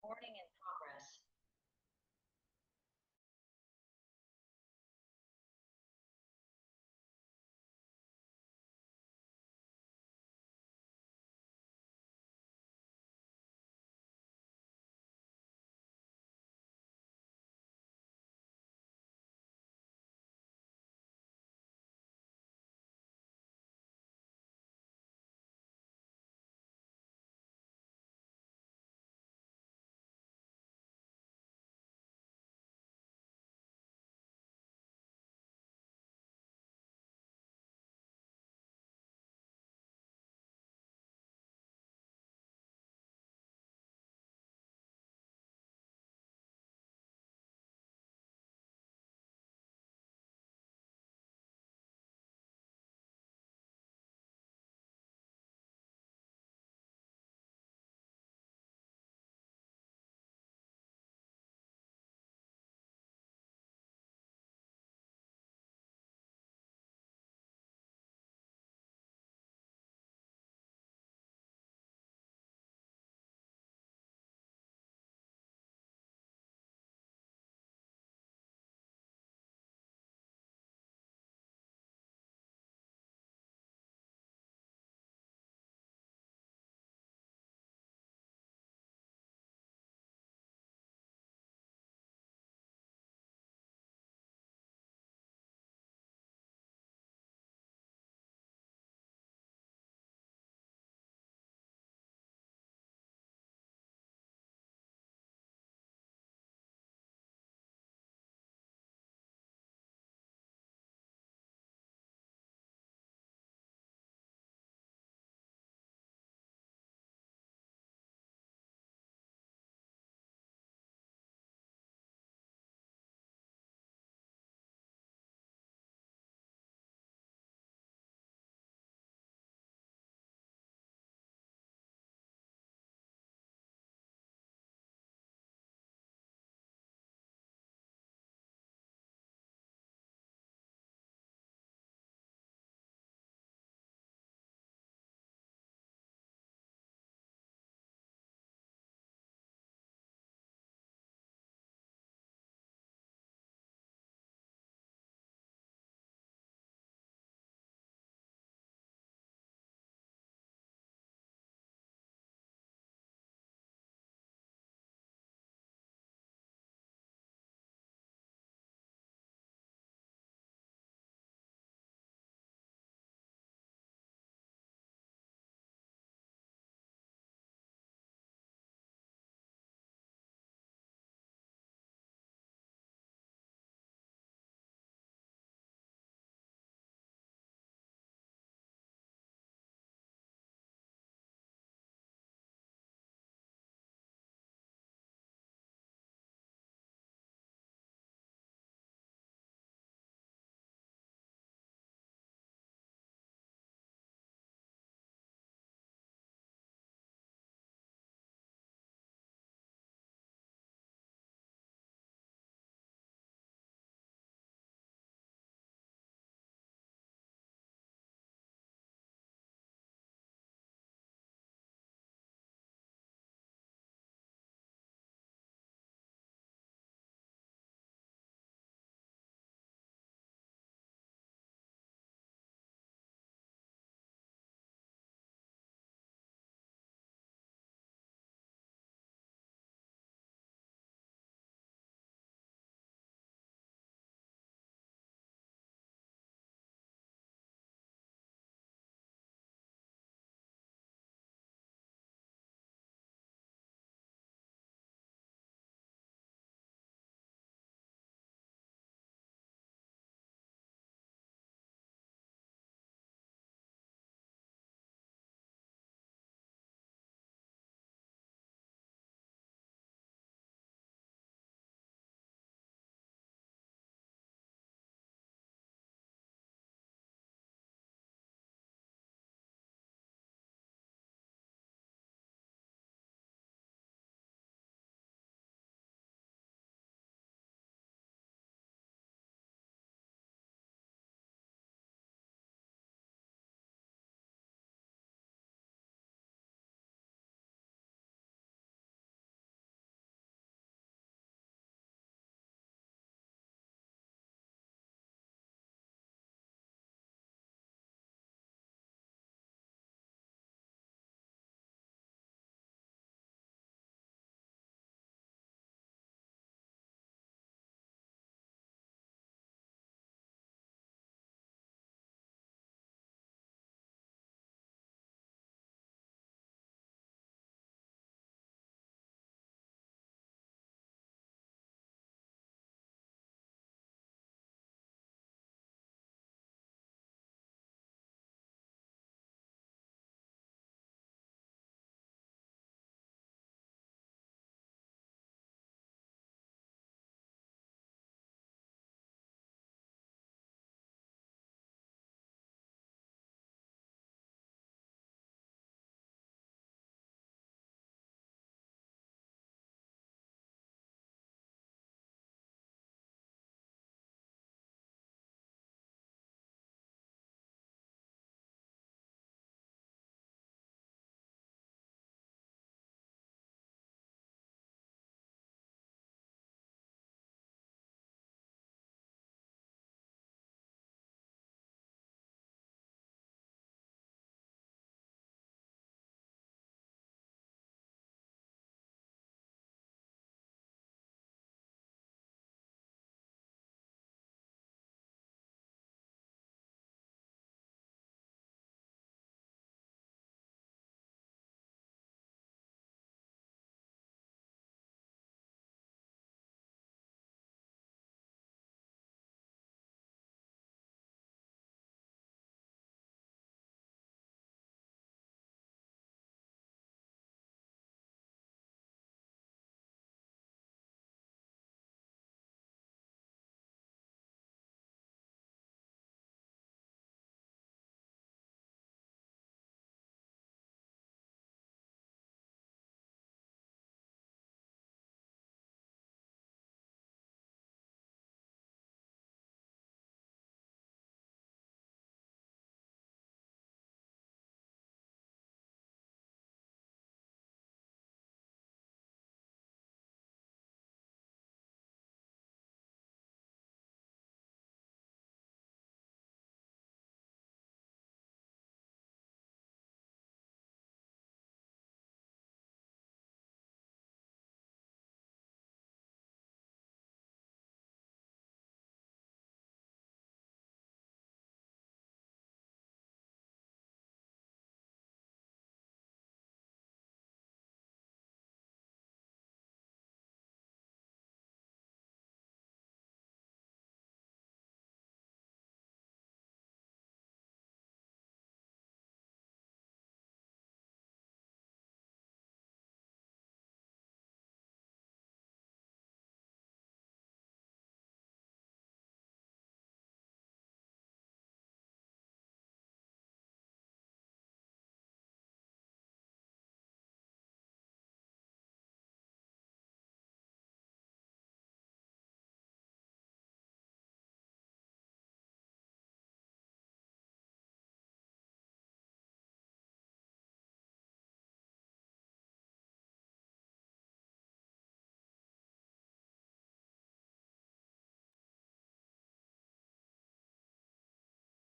Recording in progress.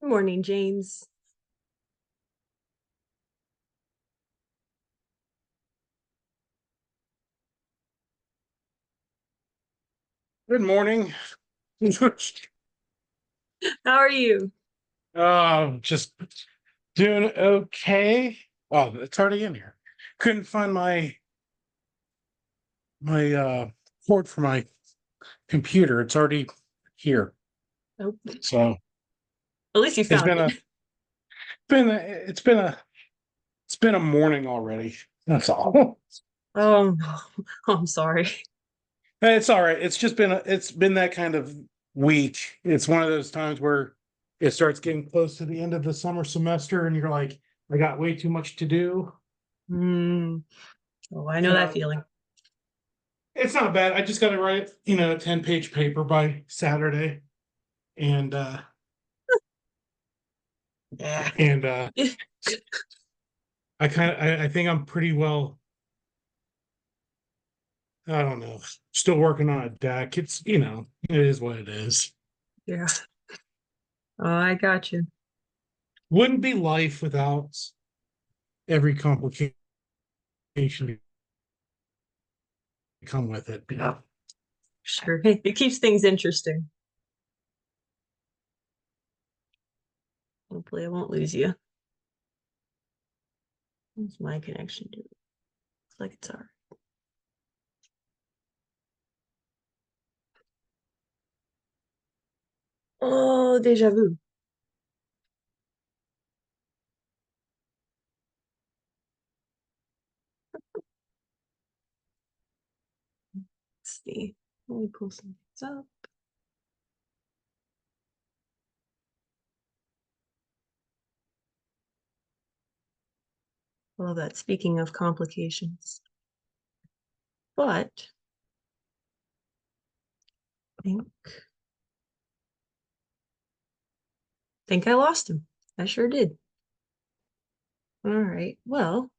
Good morning, James. Good morning. How are you? Just doing okay. Oh, it's already in here. Couldn't find my cord for my computer. It's already here. Oh, So at least you it's found been it. a been a it's been a it's been a morning already. That's all. Oh, no. I'm sorry. It's all right. It's been that kind of week. It's one of those times where it starts getting close to the end of the summer semester and you're like, I got way too much to do. Mm. Oh, I know that So feeling. it's not bad. I just got to write, a 10-page paper by Saturday. And, uh, Yeah. and, I think I'm pretty well, I don't know, still working on a deck. It is what it is. Yeah. Oh, I got you. Wouldn't be life without every complication to come with it. Yeah. Sure. Hey, it keeps things interesting. Hopefully, I won't lose you. What's my connection to? Looks like it's all right. Oh, deja vu. Let's see. Let me pull some things up. Well, that speaking of complications, but I think I lost him. I sure did. All right. Well,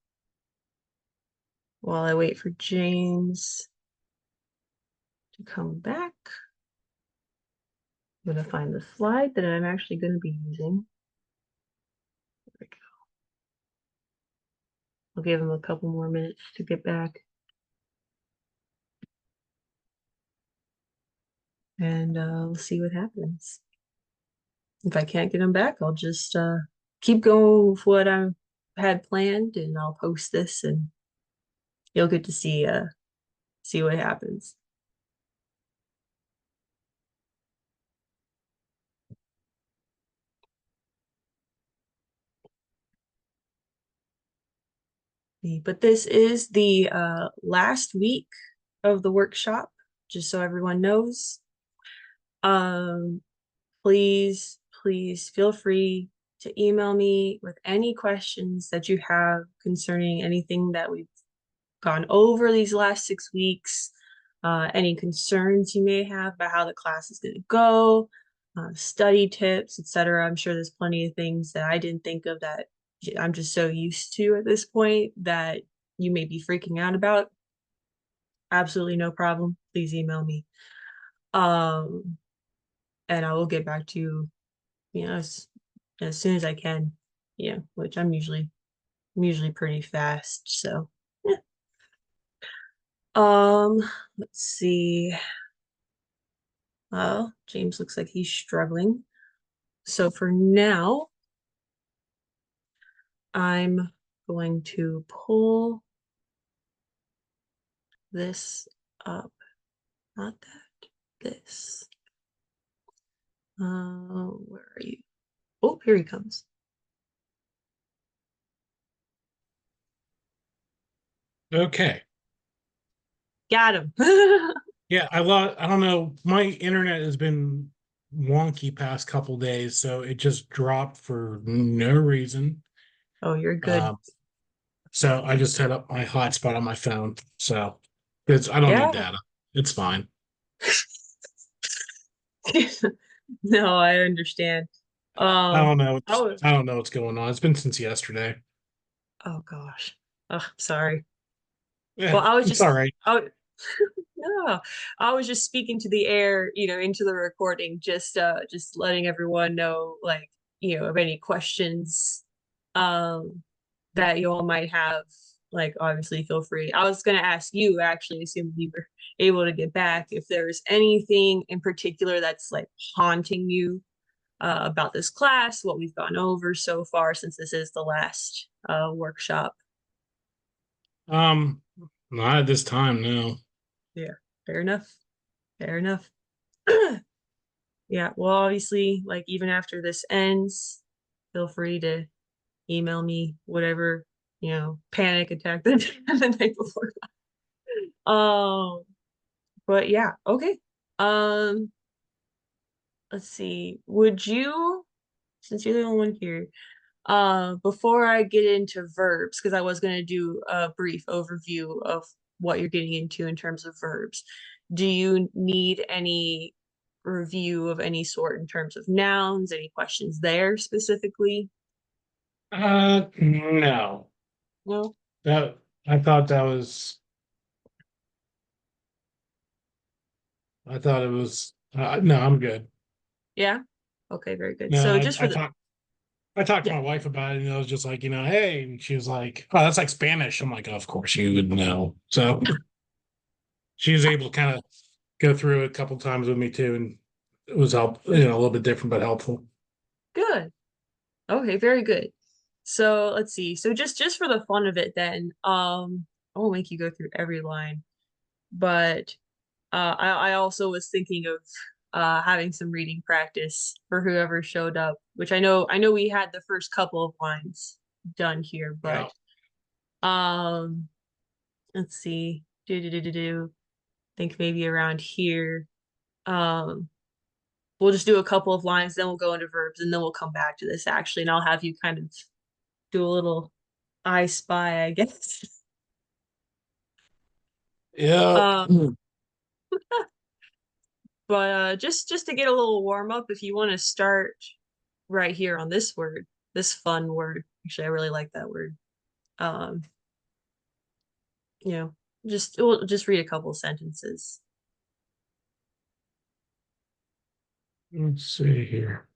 while I wait for James to come back, I'm going to find the slide that I'm actually going to be using. There we go. I'll give him a couple more minutes to get back. And we'll see what happens. If I can't get him back, I'll just keep going with what I had planned, and I'll post this, and you'll get to see what happens. But this is the last week of the workshop, just so everyone knows. Um, please feel free to email me with any questions that you have concerning anything that we've gone over these last 6 weeks, any concerns you may have about how the class is going to go, study tips, etc. I'm sure there's plenty of things that I didn't think of that I'm just so used to at this point that you may be freaking out about. Absolutely no problem. Please email me. Um, and I will get back to you, as soon as I can, which I'm usually pretty fast. So, yeah. Um, let's see. Well, James looks like he's struggling. So for now, I'm going to pull this up. Not that, this. Where are you? Oh, here he comes. Okay. Got him. Yeah, I don't know. My internet has been wonky past couple days, so it just dropped for no reason. Oh, you're good. Um, so I just had up my hotspot on my phone. So I don't need Yeah. data. It's fine. No, I understand. I don't Um, know. oh, I don't know what's going on. It's been since yesterday. oh gosh. Oh, sorry. Yeah, Well, I was it's all just, right. oh, no, I was just speaking to the air, into the recording, just letting everyone know, like, of any questions um that you all might have, like obviously feel free. I was gonna ask you actually, assuming you were able to get back, if there's anything in particular that's like haunting you about this class, what we've gone over so far, since this is the last workshop. Um, not at this time, no. Yeah, fair enough. Fair enough. Yeah, well, obviously, like even after this ends, feel free to email me whatever, panic attack that the night before. Um, but yeah, okay. Um, let's see. Would you, since you're the only one here, before I get into verbs, because I was going to do a brief overview of what you're getting into in terms of verbs, do you need any review of any sort in terms of nouns, any questions there specifically? No. No? That I thought that was. I thought it was. No, I'm good. Yeah? Okay, very good. No, So just for the, I talked to yeah, my wife about it, and I was just like, hey, and she was like, "Oh, that's like Spanish." I'm like, "Of course you would know." So she was able to kind of go through it a couple times with me too, and it was a little bit different but helpful. good. Okay, very good. So let's see. So just for the fun of it then, I won't make you go through every line, but I also was thinking of having some reading practice for whoever showed up, which I know we had the first couple of lines done here, Yeah. but um let's see. Do. Think maybe around here. Um we'll just do a couple of lines, then we'll go into verbs, and then we'll come back to this actually, and I'll have you kind of do a little I spy, I guess. Yeah. Um but just to get a little warm up, if you want to start right here on this word, this fun word. Actually, I really like that word. Um, you know, we'll just read a couple sentences. Let's see here.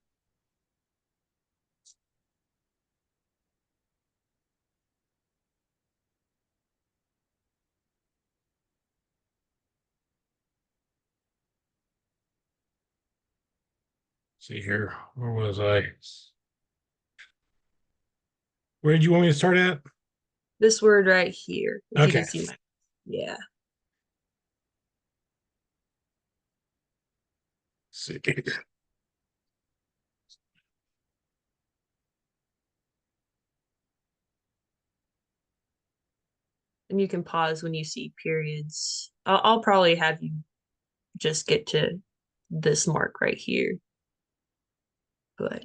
See here. Where was I? Where did you want me to start at? This word right here, if you Okay. can see my, yeah, See. and you can pause when you see periods. I'll probably have you just get to this mark right here, but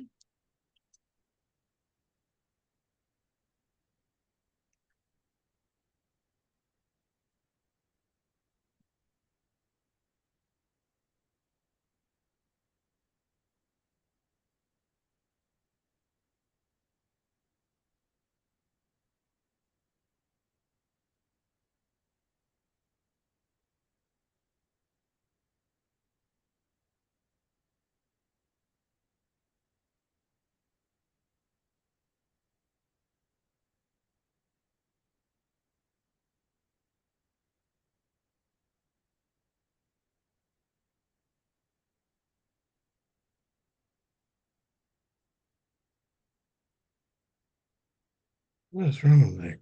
What is wrong with me?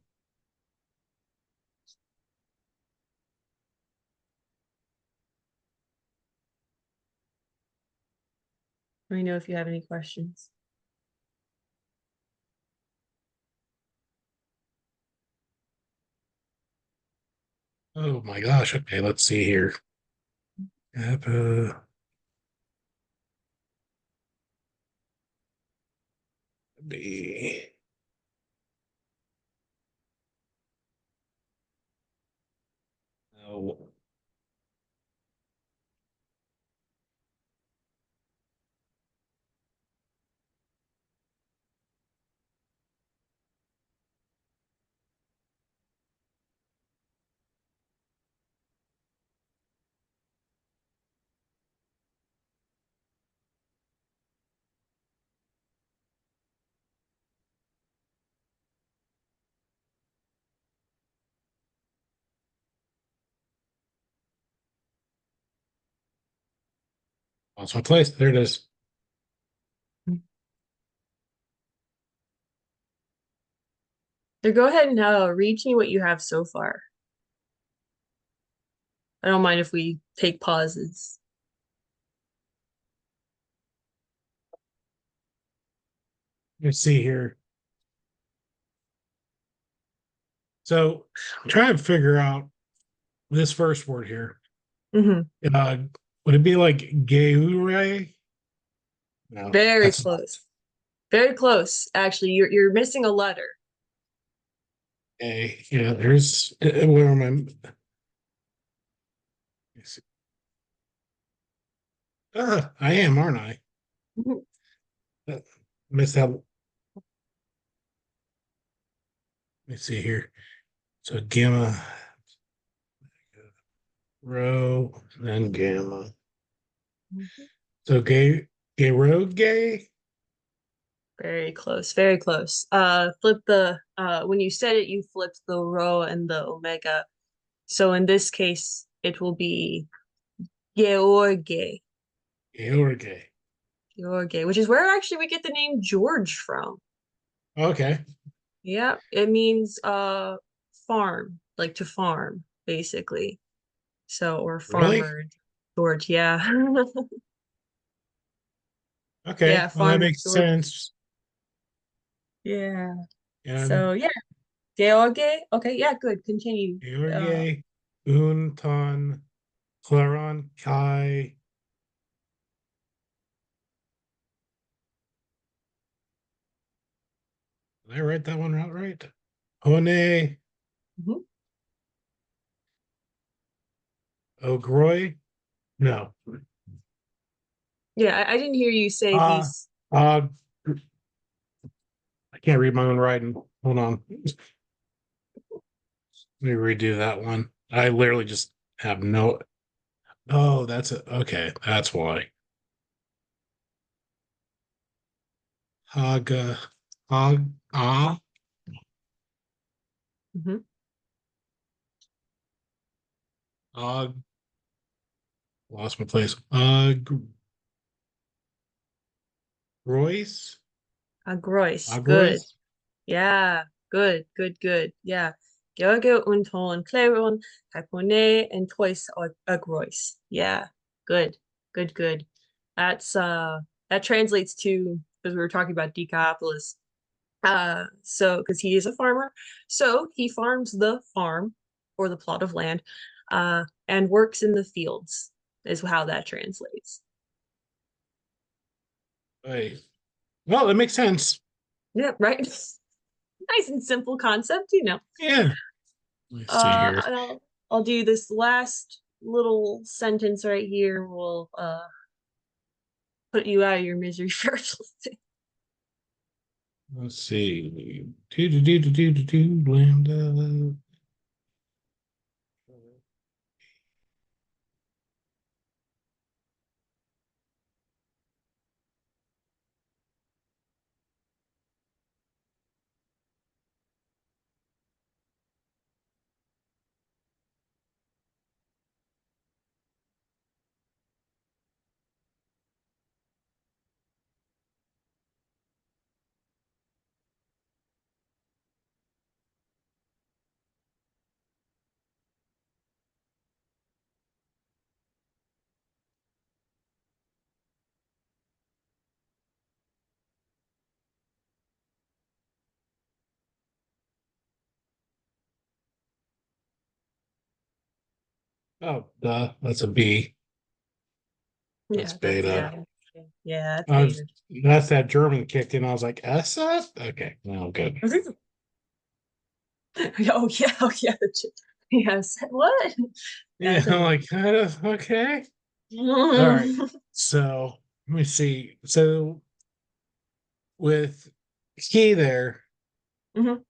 let me know if you have any questions. Oh my gosh. Okay, let's see here. Kappa B. No. Lost my place. There it is. So go ahead and read me what you have so far. I don't mind if we take pauses. Let's see here. So I'm trying to figure out this first word here. Hmm. Uh, would it be like geure? No, Very that's not close. Very close. Actually, you're missing a letter. a. Yeah, there's where am I? I am, aren't I? Mhm. Uh, Missed that. Let me see here. So gamma, rho, then gamma. Mhm. So gay road gay. Very close. Very close. Flip the when you said it, you flipped the rho and the omega. So in this case, it will be George. Gay or gay. George, which is where actually we get the name George from. Okay. Yeah, it means farm, like to farm, basically. So or Really? farmer George, yeah. Okay. Yeah, Well, that farmer makes George. sense. Yeah. And So yeah, George. Okay, yeah, good. Continue. Uh Georgie, Unton, Claron, Kai. Did I write that one out right? Hone, mhm. Ogroy? No. Yeah, I didn't hear you say Uh, these. uh, I can't read my own writing. Hold on. Let me redo that one. I literally just have no. Oh, that's it. Okay, that's why. Hog, hog, Mhm. hog. Lost my place. Royce, Agrois. Good. Agroyce. Yeah, good, good, good. Yeah. George Unton Claron, Capone, and Toys Agrois. Yeah, good, good, good. That's that translates to because we were talking about Decapolis. So because he is a farmer, so he farms the farm or the plot of land, and works in the fields is how that translates. Hey, well, that makes sense. Yeah, right. Nice and simple concept, you know. Yeah. Let's see here. I'll do this last little sentence right here. Will put you out of your misery first. Let's see. Lambda. Oh, that's a B. That's Yeah, that's beta. yeah, that's I was, beta. that's that German kicked in. I was like, SS? Okay, no, good. Oh yeah, yes. What? Yeah, That's I'm amazing. like, okay. All right. So let me see. So with key there, Mhm.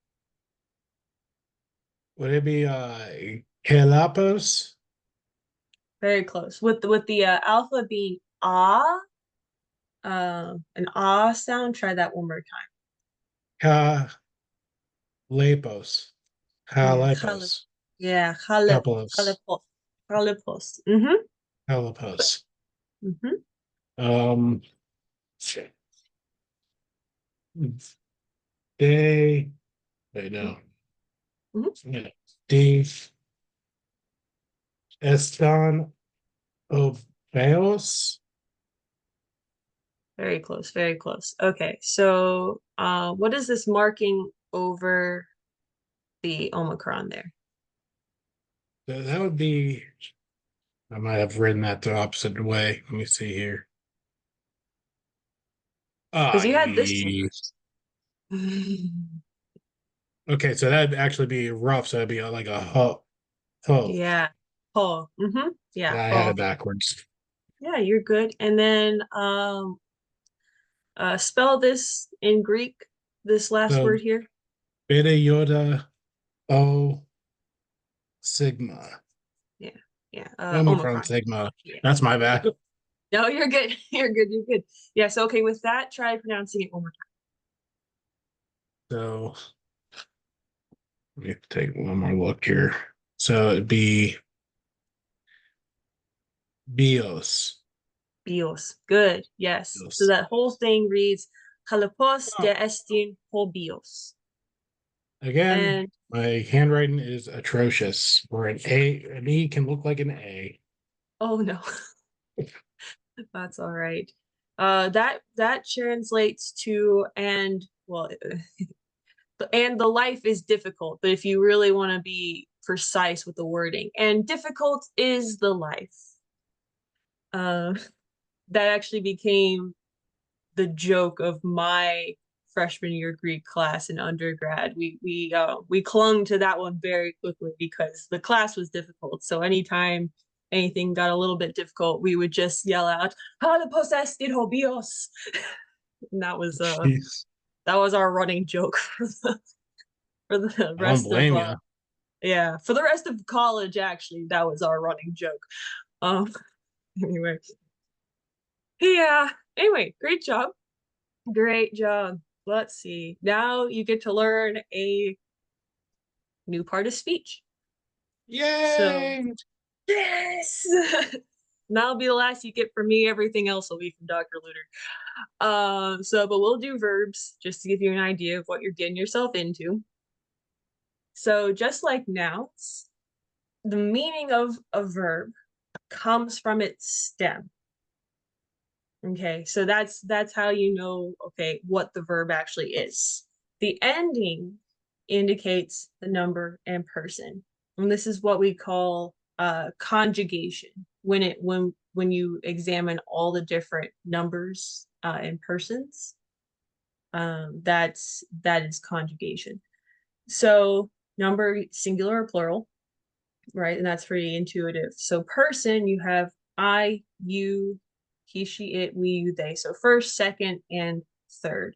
would it be Kelapos? Very close. With the alpha being ah, an ah sound. Try that one more time. Kalapos. Yeah, Kalapos. yeah, Kalapos. Halipos. Mm-hmm. Kalapos. Mm-hmm. Um, they, wait, no. Mhm. Yeah. De están obeos. Very close, very close. Okay, so what is this marking over the Omicron there? That would be, I might have written that the opposite way. Let me see here. Because you had this one. Okay, so that'd actually be rough. So that'd be like a ho. Yeah. Oh, yeah. Yeah, I had Oh, it backwards. yeah, you're good. And then spell this in Greek, this last So word here. beta iota o sigma. Yeah. Yeah. Omicron Omicron. sigma. Yeah. That's my Yeah. bad. No, you're good. You're good. You're good. Yeah. So okay, with that, try pronouncing it one more So let me take one more look here. So it'd be bios. time. Bios. Good. Yes. So Bios. that whole thing reads Kalapos Oh, de estin ho bios. again, And my handwriting is atrocious. Where an E can look like an A. oh no, that's all right. That translates to and well, and the life is difficult, but if you really want to be precise with the wording, and difficult is the life. Uh, that actually became the joke of my freshman year Greek class in undergrad. We clung to that one very quickly because the class was difficult. So anytime anything got a little bit difficult, we would just yell out "Halipos estin hobios," and Jeez. that was our running joke for the I don't rest of blame you. yeah, for the rest of college. Actually, that was our running joke. Um, anyway, yeah. Anyway, great job. Great job. Let's see. Now you get to learn a new part of speech. So, Yay! yes. That'll be the last you get from me. Everything else will be from Dr. Luter. But we'll do verbs just to give you an idea of what you're getting yourself into. So, just like nouns, the meaning of a verb comes from its stem. Okay, so that's how you know, okay, what the verb actually is. The ending indicates the number and person. And this is what we call conjugation. When you examine all the different numbers and persons, that is conjugation. So number singular or plural, right? And that's pretty intuitive. So person, you have I, you, he, she, it, we, you, they. So first, second, and third.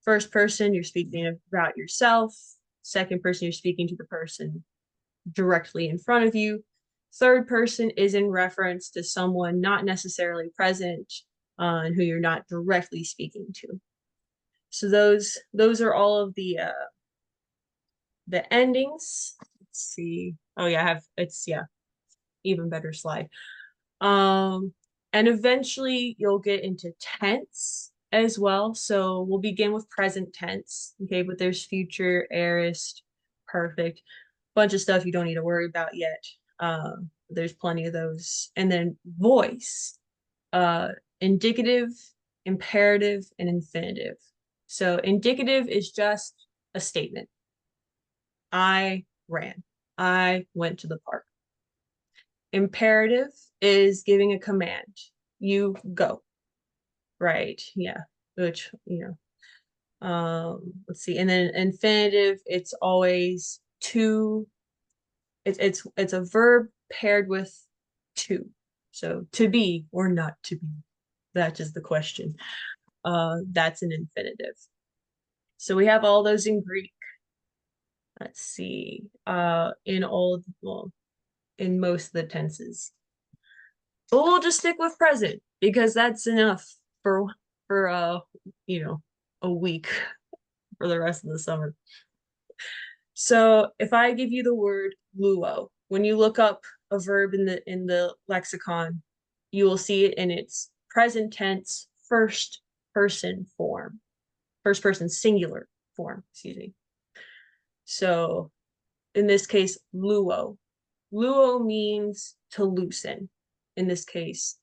First person, you're speaking about yourself. Second person, you're speaking to the person directly in front of you. Third person is in reference to someone not necessarily present and who you're not directly speaking to. So those are all of the endings. Let's see. Oh yeah, I have it's yeah, even better slide. Um, and eventually you'll get into tense as well. So we'll begin with present tense, okay, but there's future, aorist, perfect, bunch of stuff you don't need to worry about yet. There's plenty of those. And then voice, uh, indicative, imperative, and infinitive. So indicative is just a statement. I ran. I went to the park. Imperative is giving a command. You go. Right. Yeah. Which, let's see. And then infinitive, it's always to it's a verb paired with to. So to be or not to be. That is the question. That's an infinitive. So we have all those in Greek. Let's see. In all well, in most of the tenses. But we'll just stick with present because that's enough for for uh you know a week for the rest of the summer. So if I give you the word luo, when you look up a verb in the lexicon, you will see it in its present tense first person form, first person singular form, excuse me. So in this case, luo. Luo means to loosen. In this case,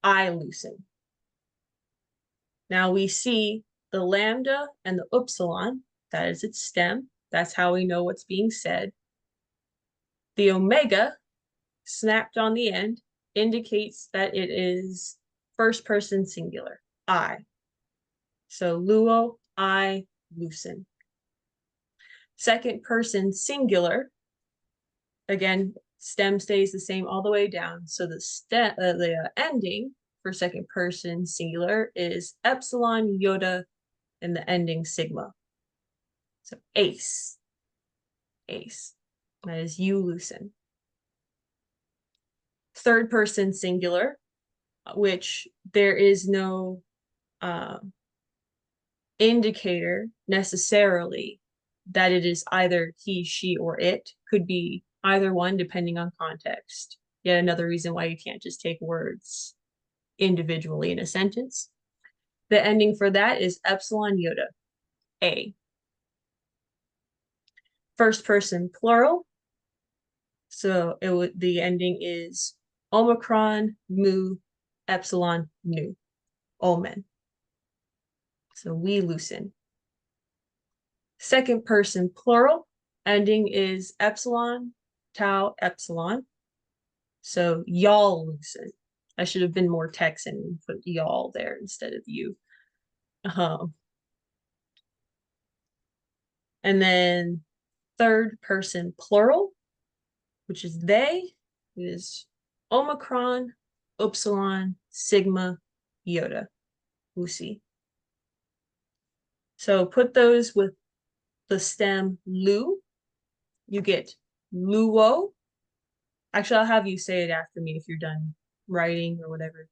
I loosen. Now we see the lambda and the upsilon, that is its stem. That's how we know what's being said. The omega, snapped on the end, indicates that it is first person singular, I. So luo, I loosen. Second person singular, again, stem stays the same all the way down. So the ending for second person singular is epsilon, iota, and the ending sigma. So ace, ace. That is you loosen. Third person singular, which there is no indicator necessarily that it is either he, she, or it. Could be either one depending on context. Yet another reason why you can't just take words individually in a sentence. The ending for that is epsilon iota, a. First person plural. So the ending is omicron, mu, epsilon, nu, omen. So we loosen. Second person plural, ending is epsilon, tau, epsilon. So y'all loosen. I should have been more Texan and put y'all there instead of you. And then third person plural, which is they, is omicron, upsilon, sigma, iota, usi. So put those with the stem lu, you get luo. Actually, I'll have you say it after me if you're done writing or whatever.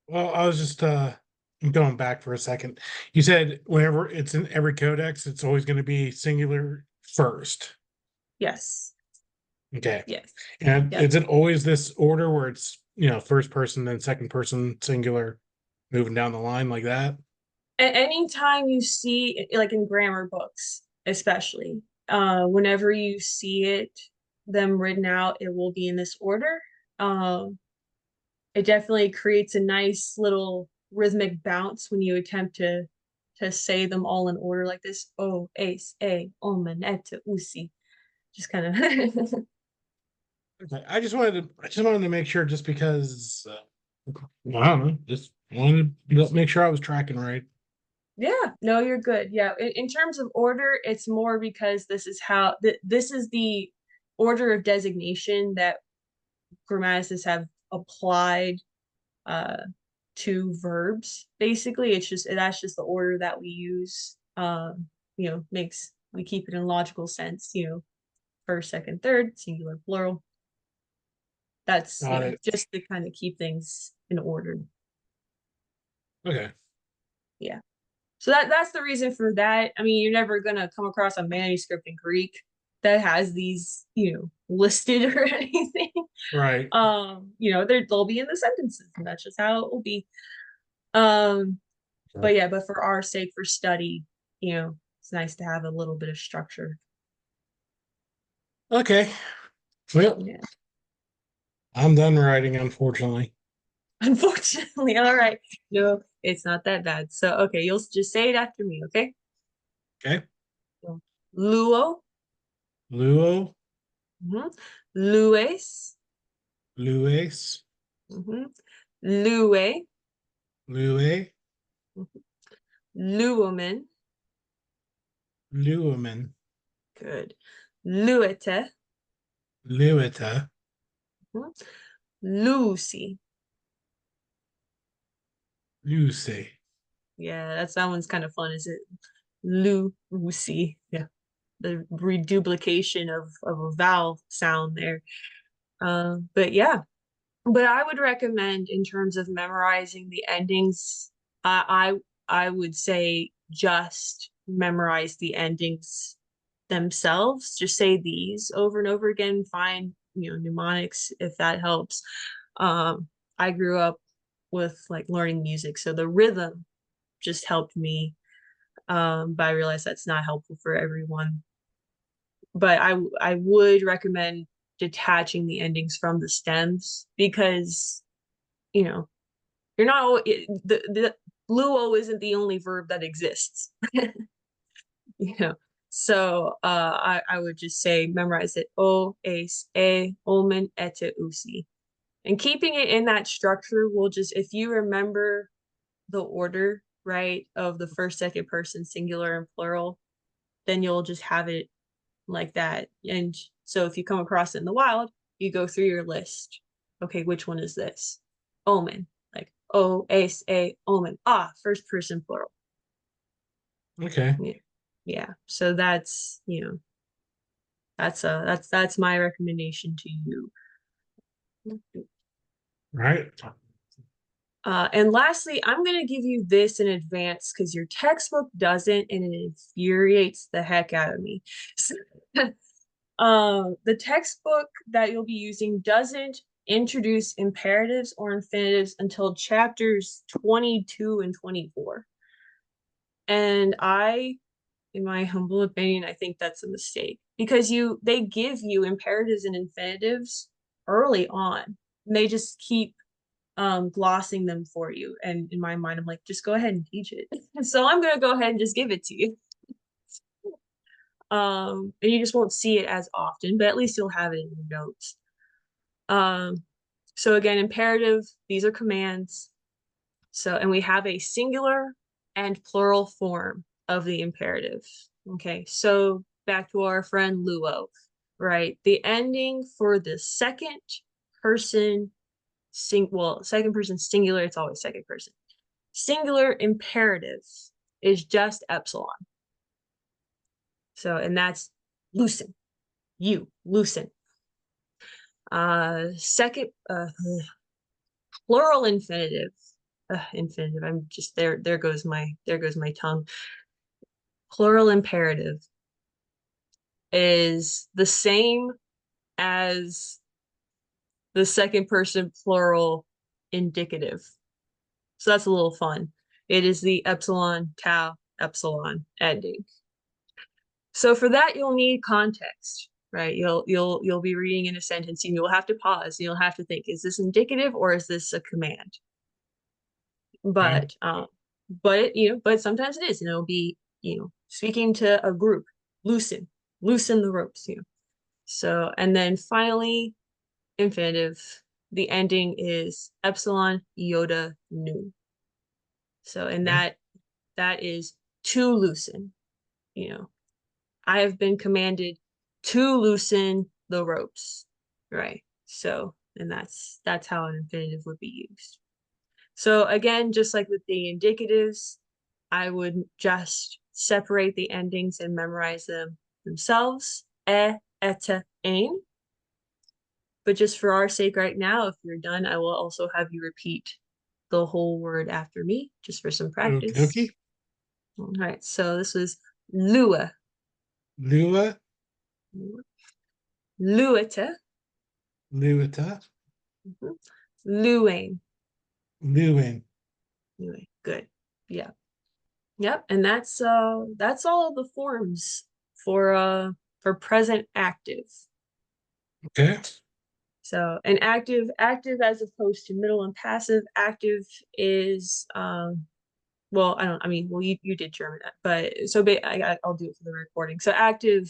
Well, I was just going back for a second. You said whenever it's in every codex, it's always going to be singular first. Yes. Okay. Yes. And Yep. is it always this order where it's, first person, then second person, singular, moving down the line like that? Anytime you see, like in grammar books, especially, whenever you see them written out, it will be in this order. It definitely creates a nice little rhythmic bounce when you attempt to say them all in order like this. Oh, ace, a, omen, etta, usi. Just kind of Okay. I just wanted to make sure just because I don't know, just wanted to make sure I was tracking right. Yeah, no, you're good. Yeah, in terms of order, it's more because this is how this is the order of designation that grammaticists have applied uh to verbs. Basically, it's just that's just the order that we use. Makes we keep it in logical sense. First, second, third, singular, plural. That's Got it. just to kind of keep things in order. Okay. Yeah. So that's the reason for that. I mean, you're never gonna come across a manuscript in Greek that has these, listed or anything. Right. They'll be in the sentences, and that's just how it will be. Um, Sure. but for our sake, for study, it's nice to have a little bit of structure. Okay. Well, Yeah. I'm done writing, unfortunately. Unfortunately, all right. No, it's not that bad. So okay, you'll just say it after me, okay? Okay. So, Luo, Luo, mhm, Lues, Luis, mhm, Lue, Lue, mhm, Luomen, Luomen, good. Luete, Luita, mhm, Lucy. Lucy. Yeah, that one's kind of fun, is it? Lucy. Yeah. The reduplication of a vowel sound there. But yeah, but I would recommend in terms of memorizing the endings, I would say just memorize the endings themselves. Just say these over and over again. Find mnemonics if that helps. I grew up with like learning music. So the rhythm just helped me. But I realize that's not helpful for everyone. But I would recommend detaching the endings from the stems because, you know, you're not the luo isn't the only verb that exists. You know. So I would just say memorize it. O, ace, a, omen, ete, usi. And keeping it in that structure will just, if you remember the order, right, of the first, second person, singular and plural, then you'll just have it like that. And so if you come across it in the wild, you go through your list. Okay, which one is this? Omen, like O, ace, a, omen. Ah, first person plural. Okay. Yeah. Yeah. So that's, that's my recommendation to you. Right. And lastly, I'm going to give you this in advance because your textbook doesn't, and it infuriates the heck out of me. The textbook that you'll be using doesn't introduce imperatives or infinitives until chapters 22 and 24. And in my humble opinion, I think that's a mistake because they give you imperatives and infinitives early on. And they just keep glossing them for you. And in my mind, I'm like, just go ahead and teach it. So I'm gonna go ahead and just give it to you. And you just won't see it as often, but at least you'll have it in your notes. Um, so again, imperative, these are commands. So, and we have a singular and plural form of the imperative. Okay, so back to our friend Luo, right? The ending for the second person second person singular, it's always second person. Singular imperative is just epsilon. So, and that's loosen, loosen. Second, plural infinitive, infinitive. I'm just there. There goes my tongue. Plural imperative is the same as the second person plural indicative. So that's a little fun. It is the epsilon, tau, epsilon ending. So for that, you'll need context, right? You'll be reading in a sentence and you'll have to pause. You'll have to think, is this indicative or is this a command? Okay. But sometimes it is, and it'll be, speaking to a group, loosen the ropes. So, and then finally, infinitive, the ending is epsilon iota nu. So, and Okay. that is to loosen, you know, I have been commanded to loosen the ropes, right? So, and that's how an infinitive would be used. So again, just like with the indicatives, I would just separate the endings and memorize them themselves. Eta, ein. But just for our sake right now, if you're done, I will also have you repeat the whole word after me, just for some Okie practice. dokie. All right, so this was lua, Lua, luata, luata, luane. luin. Anyway, good. Yeah. Yep. And that's all of the forms for present active. Okay. So an active as opposed to middle and passive active is well, I mean, well, you did German, but so I'll do it for the recording. So active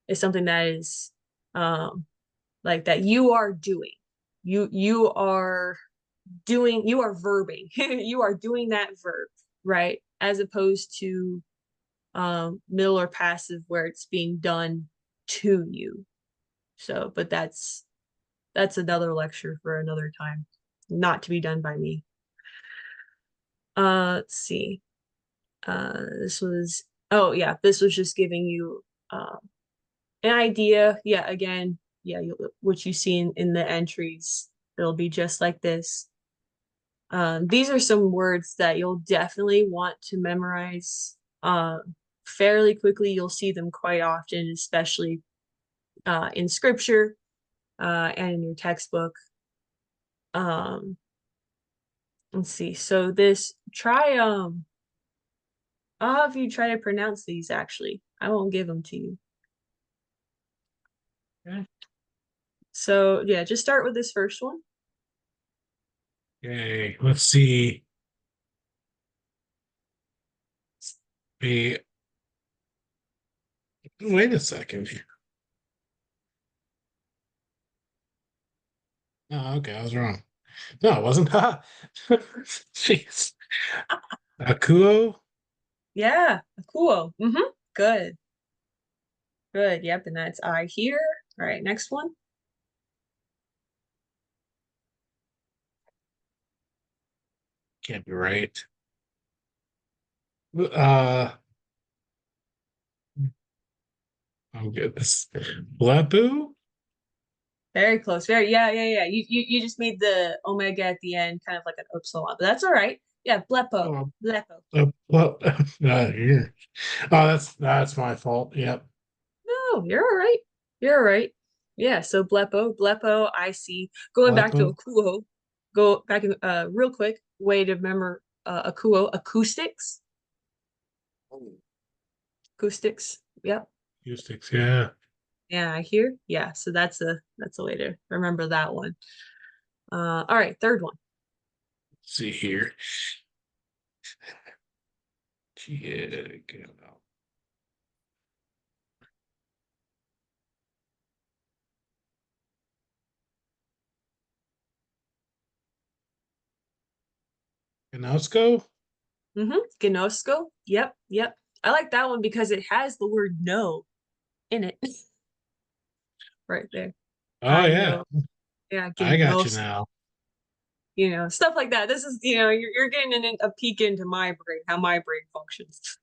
is something that is like that you are doing. You are doing, you are verbing. You are doing that verb, right? As opposed to middle or passive where it's being done to you. So, but that's another lecture for another time, not to be done by me. Let's see. This was, oh yeah, this was just giving you an idea. Yeah, again, yeah, what you see in the entries, it'll be just like this. These are some words that you'll definitely want to memorize fairly quickly. You'll see them quite often, especially in scripture and in your textbook. Um, let's see. So this try I'll have you try to pronounce these actually. I won't give them to you. Okay. So yeah, just start with this first one. Okay, let's see. Be Wait a second. Oh, okay, I was wrong. No, I wasn't. Jeez. Akuo? Yeah, cool. Mm-hmm. Good. Good. Yep, and that's I here. All right, next one. Can't be right. Uh, I'm good. This Blepu? Very close. Very yeah. You just made the omega at the end kind of like an upsilon, but that's all right. Yeah, blepo. Oh, Blepo. well, yeah. Oh, that's my fault. Yep. No, you're all right. You're all right. Yeah, so blepo, blepo, I see. Going back to Blepu. akuo, go back real quick, way to remember akuo, acoustics. Acoustics. Yep. Acoustics, yeah. Yeah, I hear. Yeah, so that's a way to remember that one. All right, third one. Let's see here. Yeah, Gnosko? Mm-hmm. Gnosko. Yep. I like that one because it has the word no in it right there. Oh I yeah, know. Yeah, I got you gnos, now. stuff like that. This is, you're getting a peek into my brain, how my brain functions.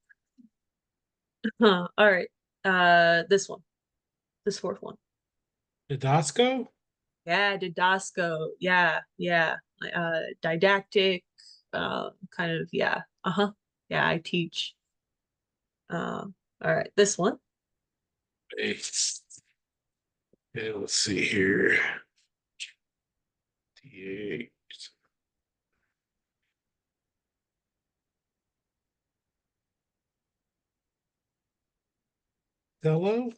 Huh. All right. This one, this fourth one. Didasco? Yeah, didasco. Yeah. Didactic, kind of, yeah. Uh-huh. Yeah, I teach. All right, this one. Hey, okay, let's see here. D8. Hello?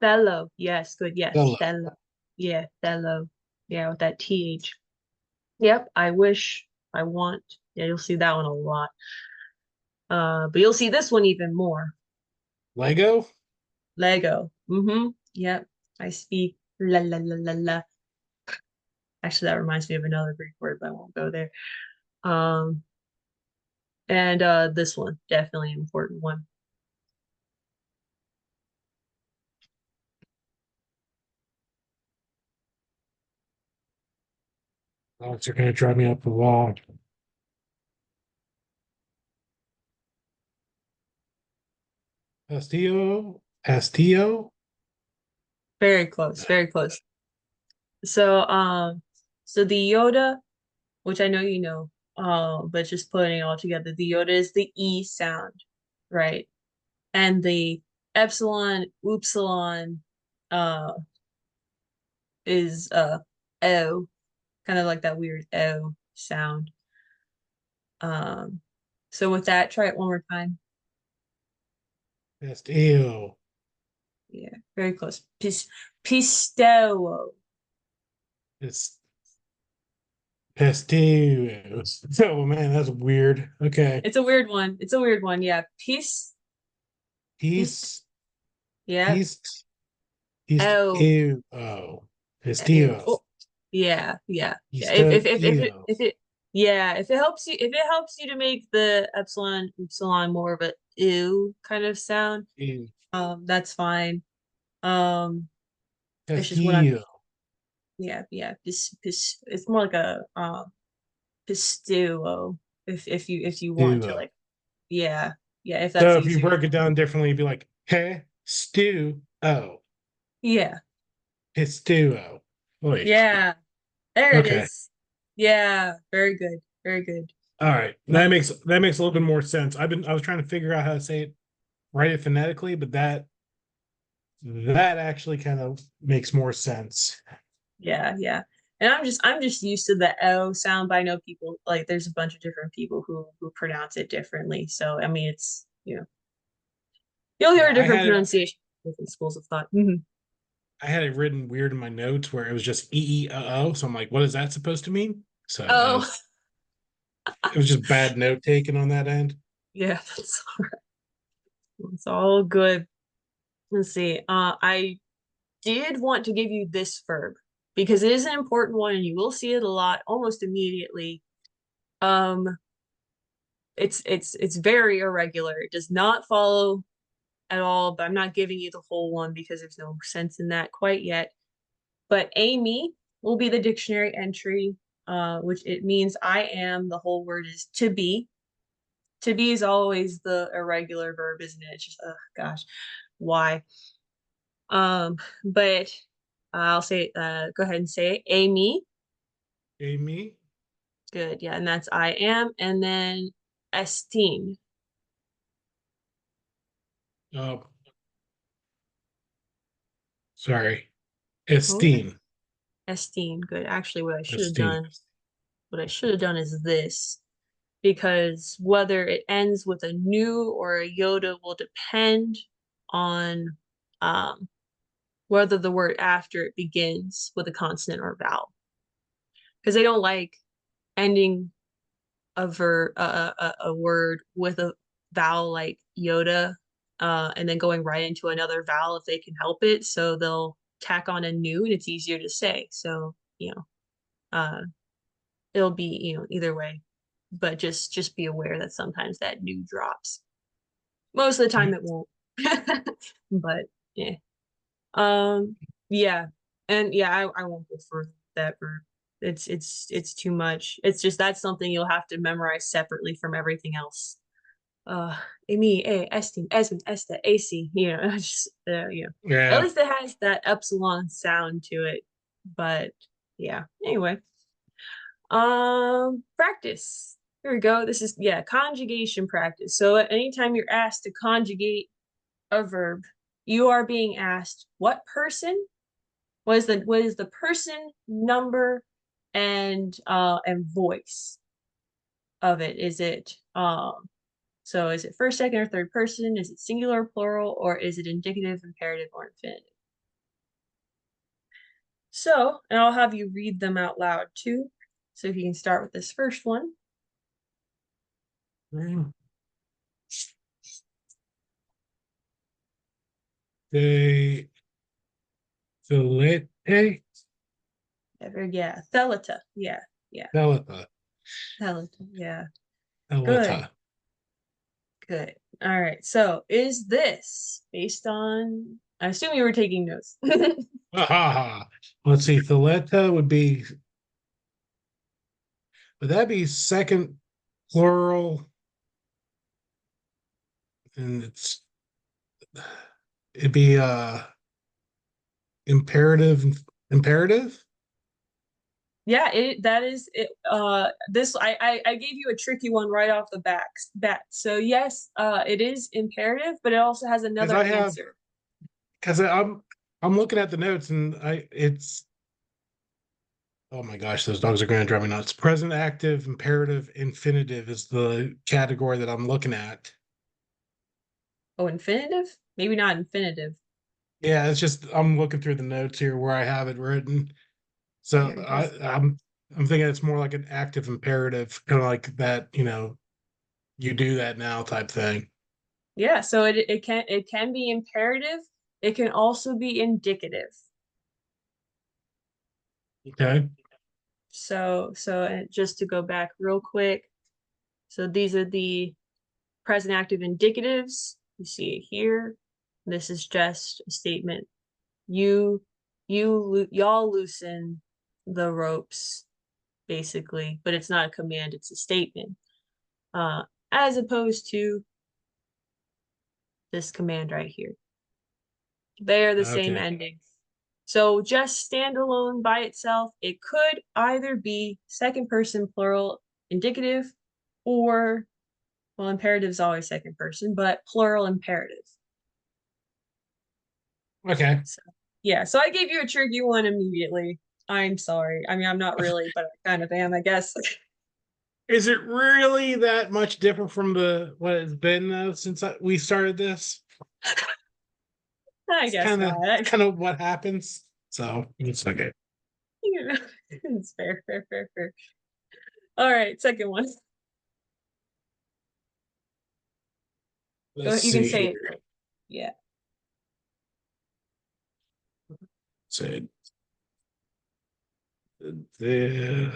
Thello. Yes, good. Yes, Hello. Thello. Yeah, Thello. Yeah, with that TH. Yep, I wish, I want. Yeah, you'll see that one a lot. But you'll see this one even more. Lego? Lego. Mm-hmm. Yep. I speak la la la la la. Actually, that reminds me of another Greek word, but I won't go there. Um, and this one, definitely an important one. Oh, you're gonna drive me up the wall. Castillo? Castillo? Very close, very close. So, so the Yoda, which I know you know, but just putting it all together, the Yoda is the E sound, right? And the epsilon, upsilon, uh, is O, kind of like that weird O sound. Um, so with that, try it one more time. Castillo. Yeah, very close. Pistow. It's Castillo. Oh man, that's weird. Okay. It's a weird one. It's a weird one. Yeah, pist. He's Yeah, he's he's oh, ew. Oh. ew. Castillo. Oh, yeah. He's the ew. Yeah, if it helps you to make the epsilon upsilon more of a ew kind of sound, Ew. that's fine. Um, it's just what I'm. Castillo. Yeah. It's more like a pistuo if you want to Duo. like, yeah, yeah, if that's So if you easier. break it down differently, it'd be like, hey, stew. Oh, Yeah, pistuo. Wait. yeah, there it Okay. is. Yeah, very good, very good. All right. That Uh, makes a little bit more sense. I was trying to figure out how to say it, write it phonetically, but that actually kind of makes more sense. yeah. And I'm just used to the O sound, but I know people like there's a bunch of different people who pronounce it differently. So I mean it's you'll hear Yeah, a different pronunciation in different schools of thought. I had it written weird in my notes where it was just E-E-O-O. So I'm like, what is that supposed to mean? So Oh it was just bad note taking on that end. yeah, it's all good. Let's see. I did want to give you this verb because it is an important one and you will see it a lot almost immediately. Um, it's very irregular. It does not follow at all, but I'm not giving you the whole one because there's no sense in that quite yet. But Amy will be the dictionary entry, which it means I am. The whole word is to be. To be is always the irregular verb, isn't it? It's just, oh gosh, why? But I'll say, go ahead and say it. Amy. Amy. Good. Yeah. And that's I am. And then esteem. Oh, sorry. Okay. Esteem. Esteem. Good. Actually, Esteem. what I should have done is this because whether it ends with a new or a Yoda will depend on whether the word after it begins with a consonant or vowel. Because they don't like ending a word with a vowel like Yoda, and then going right into another vowel if they can help it. So they'll tack on a new, and it's easier to say. So uh, it'll be either way, but just be aware that sometimes that new drops. Most of the time Yeah. it won't, but yeah, um, yeah, and yeah, I won't go for that verb. It's too much. It's just that's something you'll have to memorize separately from everything else. uh Amy, Estin, Esmin, Esta, AC, just at Yeah. least it has that epsilon sound to it. But yeah, anyway, practice. Here we go. This is conjugation practice. So anytime you're asked to conjugate a verb, you are being asked what person, what is the person, number, and voice of it. Is it so is it first, second, or third person? Is it singular, plural, or is it indicative, imperative, or infinitive? So, and I'll have you read them out loud too. So if you can start with this first one. They fillet Yeah, thelata. Yeah, yeah, Thelata. thelata. Yeah, good, Thelata. good. All right. So is this based on? I assume you were taking notes. Ah, let's see. Theleta would that be second plural? And it'd be imperative. Imperative? Yeah, that is it. This I gave you a tricky one right off the bat. So yes, it is imperative, but it also has Because another I have answer. because I'm looking at the notes and it's oh my gosh, those dogs are going to drive me nuts. Present active, imperative, infinitive is the category that I'm looking at. Oh, infinitive? Maybe not infinitive. Yeah, it's just I'm looking through the notes here where I have it written. So Here, because I'm thinking it's more like an active imperative, kind of like that, you do that now type thing. yeah, so it can be imperative. It can also be indicative. Okay. So just to go back real quick, so these are the present active indicatives. You see it here. This is just a statement. You y'all loosen the ropes basically, but it's not a command, it's a statement. Uh as opposed to this command right here. They are the same Okay. endings. So just standalone by itself, it could either be second person plural indicative or, well, imperative is always second person, but plural imperative. Okay. So, yeah, so I gave you a tricky one immediately. I'm sorry. I mean, I'm not really, but I kind of am, I guess. Is it really that much different from what it's been since we started this? I It's guess kind of not. kind of what happens. So it's okay. You know, it's fair, fair, fair, fair. All right, second one. Go, Let's you can see say here. it. Yeah. Say the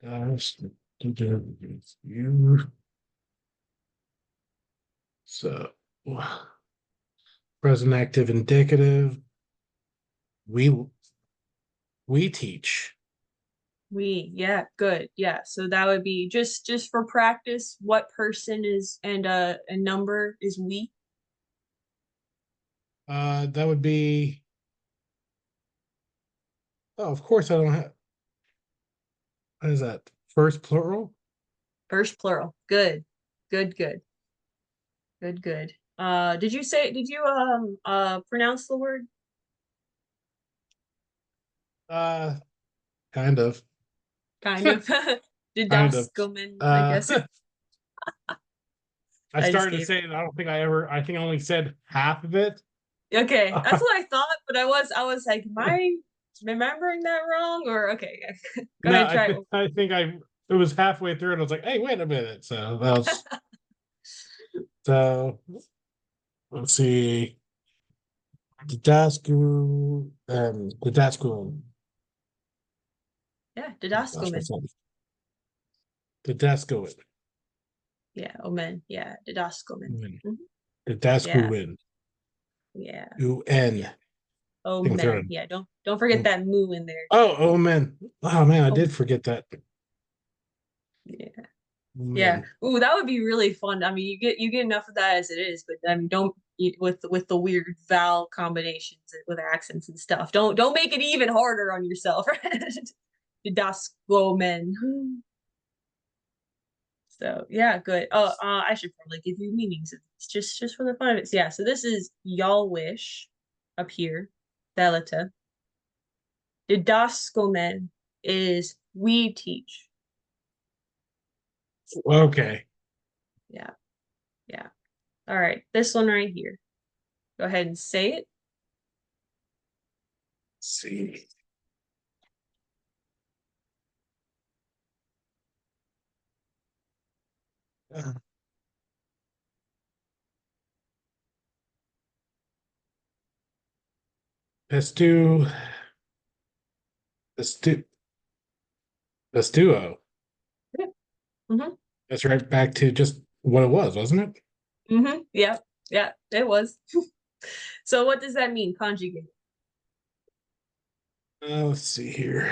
gosh, you so present active indicative. We we teach. Yeah, good. Yeah. So that would be just for practice, what person is and a number is we. That would be. Oh, of course I don't have. What is that? First plural? First plural. Good. Good, good. Good, good. Did you pronounce the word? Uh, kind of. Kind of. Kind of. Didascomen, I Uh, guess. I I just started to gave say it. I don't think I ever. I think I only said half of it. Okay, that's what I thought, but I was like, am I remembering that wrong? Or okay, go No, ahead, try it. I think I. It was halfway through, and I was like, "Hey, wait a minute!" So that was so. Let's see. The Dasku. Yeah, Gosh, didascomen. what's that? The Dasku. Yeah, omen. Yeah, didascomen. Mhm. The Dasku Yeah, win. yeah, UN. yeah. I think I'm Omen. throwing. Yeah, don't forget that moo in there. Oh man. Oh man, I Oh, did forget that. yeah. Yeah. Man. Ooh, that would be really fun. I mean, you get enough of that as it is, but I mean, don't with the weird vowel combinations with accents and stuff. Don't make it even harder on yourself, right? Didascomen. So yeah, good. Oh, I should probably give you meanings of these just for the fun of it. So, yeah, so this is y'all wish up here, Theleta. Didaskomen is we teach. Okay. Yeah, yeah. All right, this one right here. Go ahead and say it. Let's see. Uh, Pestu. Pestu. Pestuo. Yeah. Mm-hmm. That's right back to just what it was, wasn't it? Mm-hmm. Yeah, yeah, it was. So what does that mean? Conjugate. Let's see here.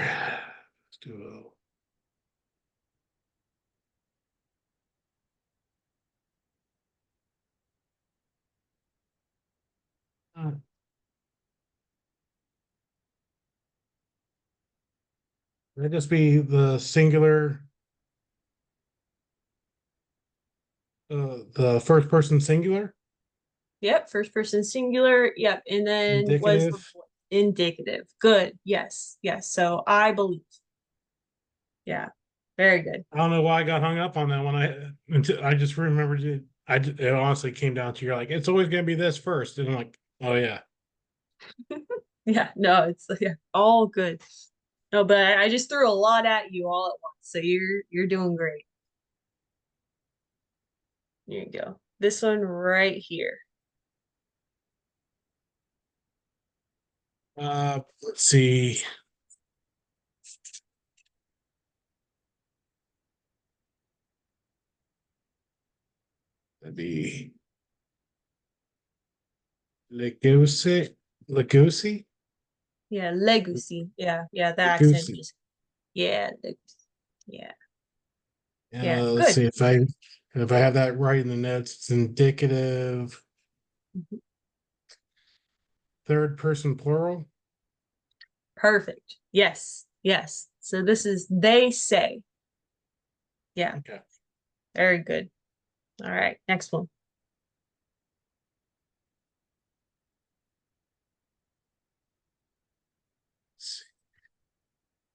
Pestuo. Uh, Would it just be the singular, the first person singular, Yep, first person singular. Yep, and then was the indicative? indicative. Good. Yes, yes. So I believe. Yeah, very good. I don't know why I got hung up on that one. I just remembered it. It honestly came down to you're like it's always gonna be this first, and I'm like, oh yeah, Yeah, no, it's yeah, all good. No, but I just threw a lot at you all at once, so you're doing great. Here you go. This one right here. let's see. That'd be Legosi, Legosi, Yeah, legacy. Yeah, yeah, the accent Legosi. just yeah, yeah, yeah. Let's Good. see if I have that right in the notes. It's indicative, Mhm. third person plural. Perfect. Yes, yes. So this is they say. Yeah, Okay. very good. All right, next one.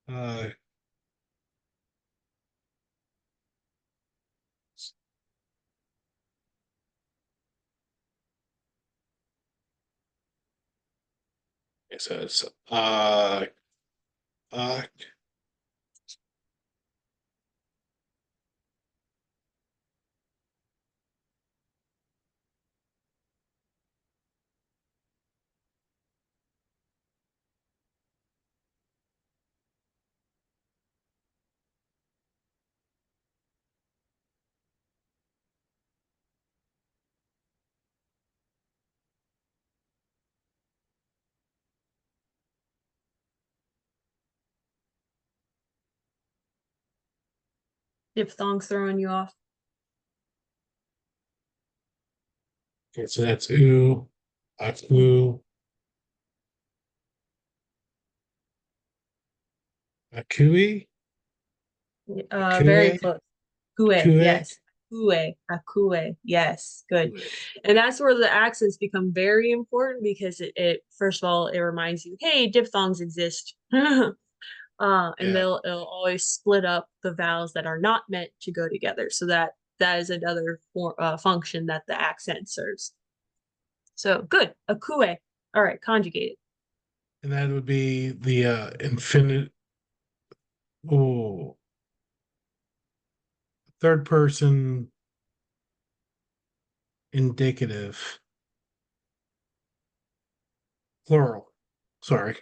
Uh, it says uh, Diphthongs throwing you off. okay, so that's oo, aku, akui, Very akue, close. Kue, akue. yes. Kue, akue, yes, good. And that's where the accents become very important because it first of all, it reminds you, hey, diphthongs exist. And Yeah, it'll always split up the vowels that are not meant to go together. So that is another function that the accent serves. So good, akue. All right, conjugated. and that would be the infinite. Oh, third person indicative plural. Sorry,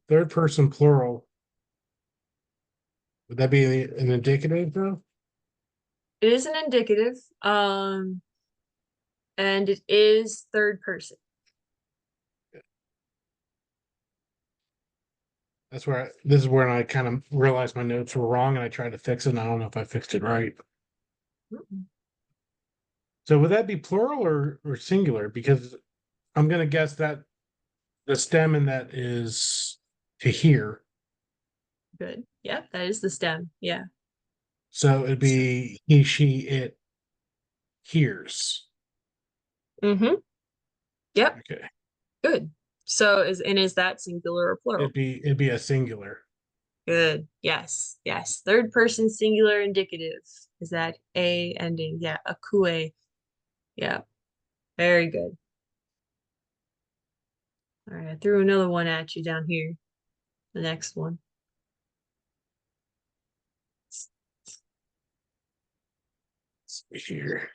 third person plural. Would that be an indicative though? It is an indicative, and it is third person. That's where this is where I kind of realized my notes were wrong, and I tried to fix it. And I don't know if I fixed it right. Mm-mm. So would that be plural or singular? Because I'm going to guess that the stem in that is to hear. Good. Yep, that is the stem. Yeah. So it'd be he, she, it hears. Mm-hmm. Yep. Okay. Good. So is that singular or plural? It'd be a singular. Good. Yes. Yes. Third person singular indicative. Is that a ending? Yeah. Akue. Yeah. Very good. All right. I threw another one at you down here. The next one. Let's see here.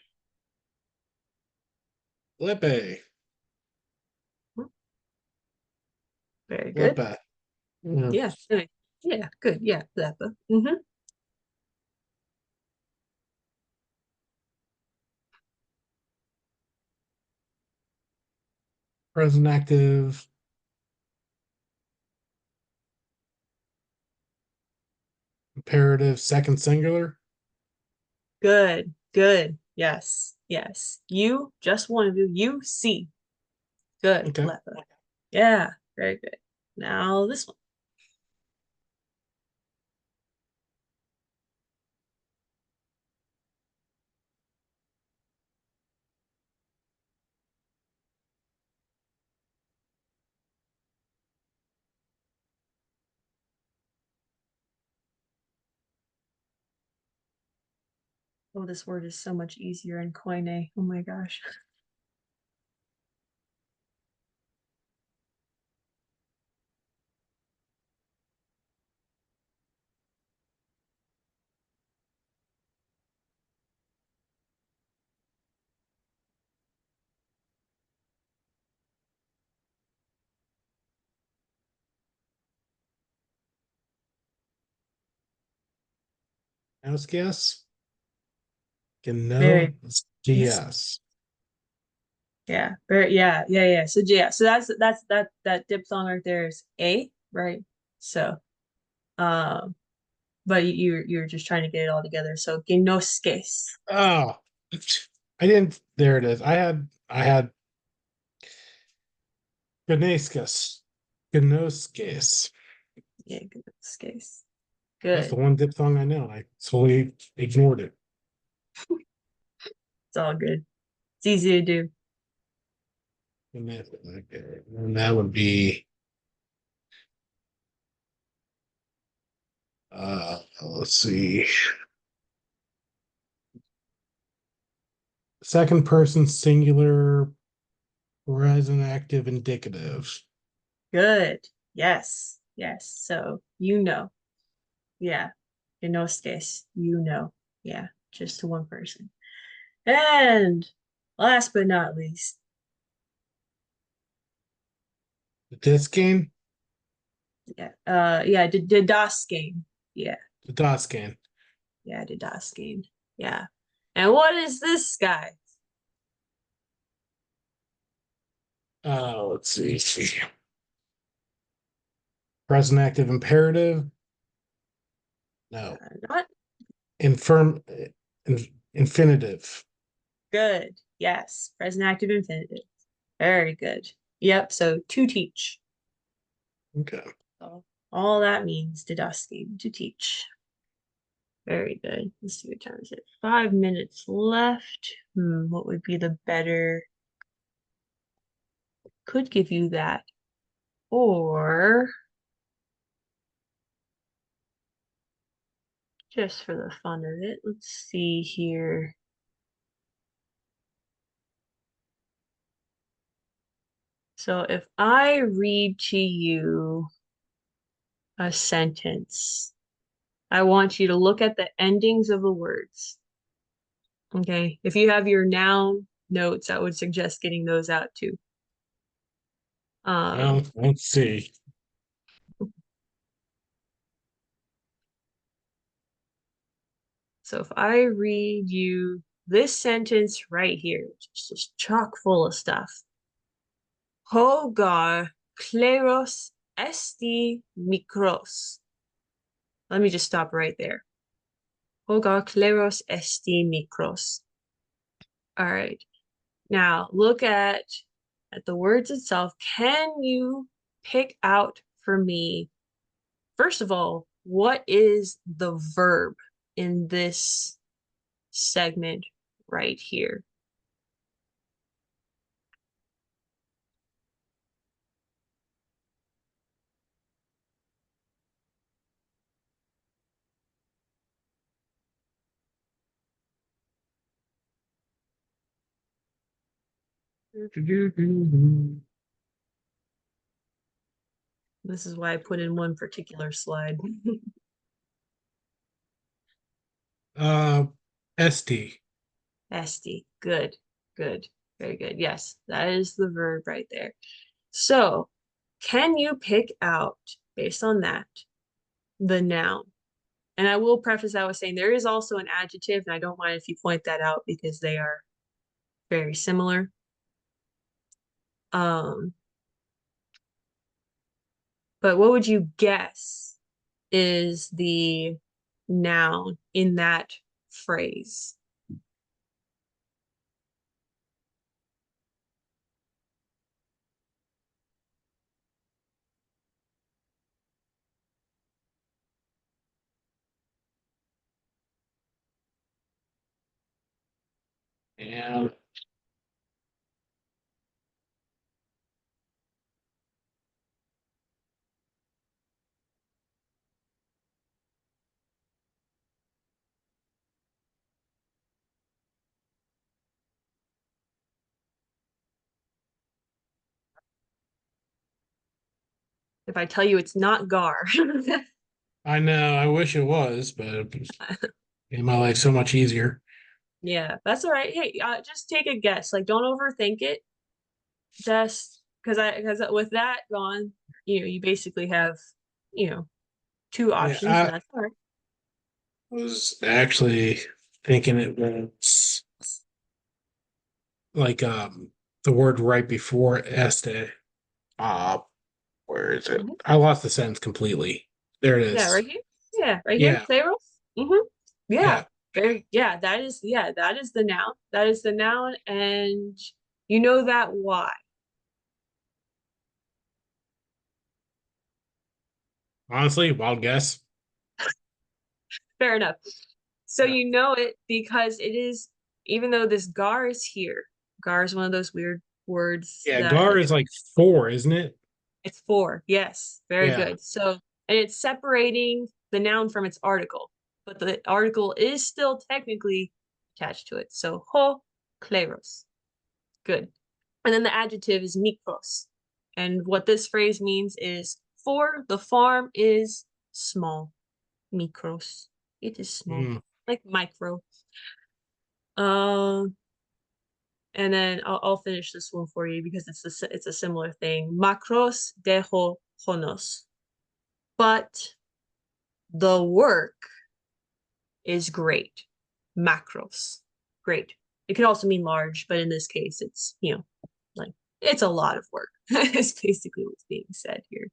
Lepe. Very good. Lepe. Yeah. Yeah. Good. Yeah. Good. Yeah. Zappa. Mm-hmm. Present active. Imperative. Second singular. Good. Good. Yes. Yes. You, just one of you. You see. Good. Okay. Leppa. Yeah. Very good. Now this one. Oh, this word is so much easier in Koine. Oh my gosh. House guess. Very Gno. yes. GS. Yeah. Very yeah. So yeah, so that diphthong right there is A, right? So um but you're just trying to get it all together. So ginoskes. Oh, I didn't. There it is. I had Gnescus. Gnoskis. Yeah, ginoskes. That's the Good. one diphthong I know. I totally ignored it. It's all good. It's easy to do. Okay. And that would be Let's see. Second person singular present active indicative. Good. Yes. Yes. So you know. Yeah. Conosces. You know. Yeah. Just to one person. And last but not least, This game, yeah. Yeah, Didascane. Yeah. the dot scan. Yeah, Didascane. Yeah. And what is this guy? Let's see. Present active imperative. No. Not Infirm. In, infinitive. good. Yes. Present active infinitive. Very good. Yep. So to teach. Okay. So all that means Didascane, to teach. Very good. Let's see what time is it. 5 minutes left. What would be the better? Could give you that. Or just for the fun of it, let's see here. So if I read to you a sentence, I want you to look at the endings of the words. Okay. If you have your noun notes, I would suggest getting those out too. Well, Um, let's see. so if I read you this sentence right here, which is just chock full of stuff. Hogar kleros esti mikros. Let me just stop right there. Hogar kleros esti mikros. All right. Now look at the words itself. Can you pick out for me, first of all, what is the verb in this segment right here? This is why I put in one particular slide. Uh, ST. Esti. Good. Good. Very good. Yes, that is the verb right there. So, can you pick out, based on that, the noun? And I will preface that with saying there is also an adjective, and I don't mind if you point that out because they are very similar. Um, but what would you guess is the noun in that phrase? And If I tell you it's not gar. I know, I wish it was, but it made my life so much easier. Yeah, that's all right. Hey, just take a guess. Like, don't overthink it. Just because with that gone, you basically have, you know, two Yeah, options, and I that's all right. was actually thinking it was like the word right before este. Uh, where is it? Mhm. I lost the sentence completely. There it Yeah, right is. here. Yeah, right here. Yeah, Claros. Yeah. yeah. That is the noun. That is the noun, and you know that why. Honestly, wild guess. Fair enough. So Yeah, you know it because it is, even though this gar is here, gar is one of those weird words yeah. that Gar like is like four, isn't it? it's four. Yes, very Yeah. good. So, and it's separating. the noun from its article, but the article is still technically attached to it. So ho kleros. Good. And then the adjective is mikros. And what this phrase means is for the farm is small. Mikros. It is small. Mm. Like micro. Um and then I'll finish this one for you because it's a similar thing. Macros deho honos. But the work is great. Macros. Great. It could also mean large, but in this case, it's, like it's a lot of work. It's basically what's being said here.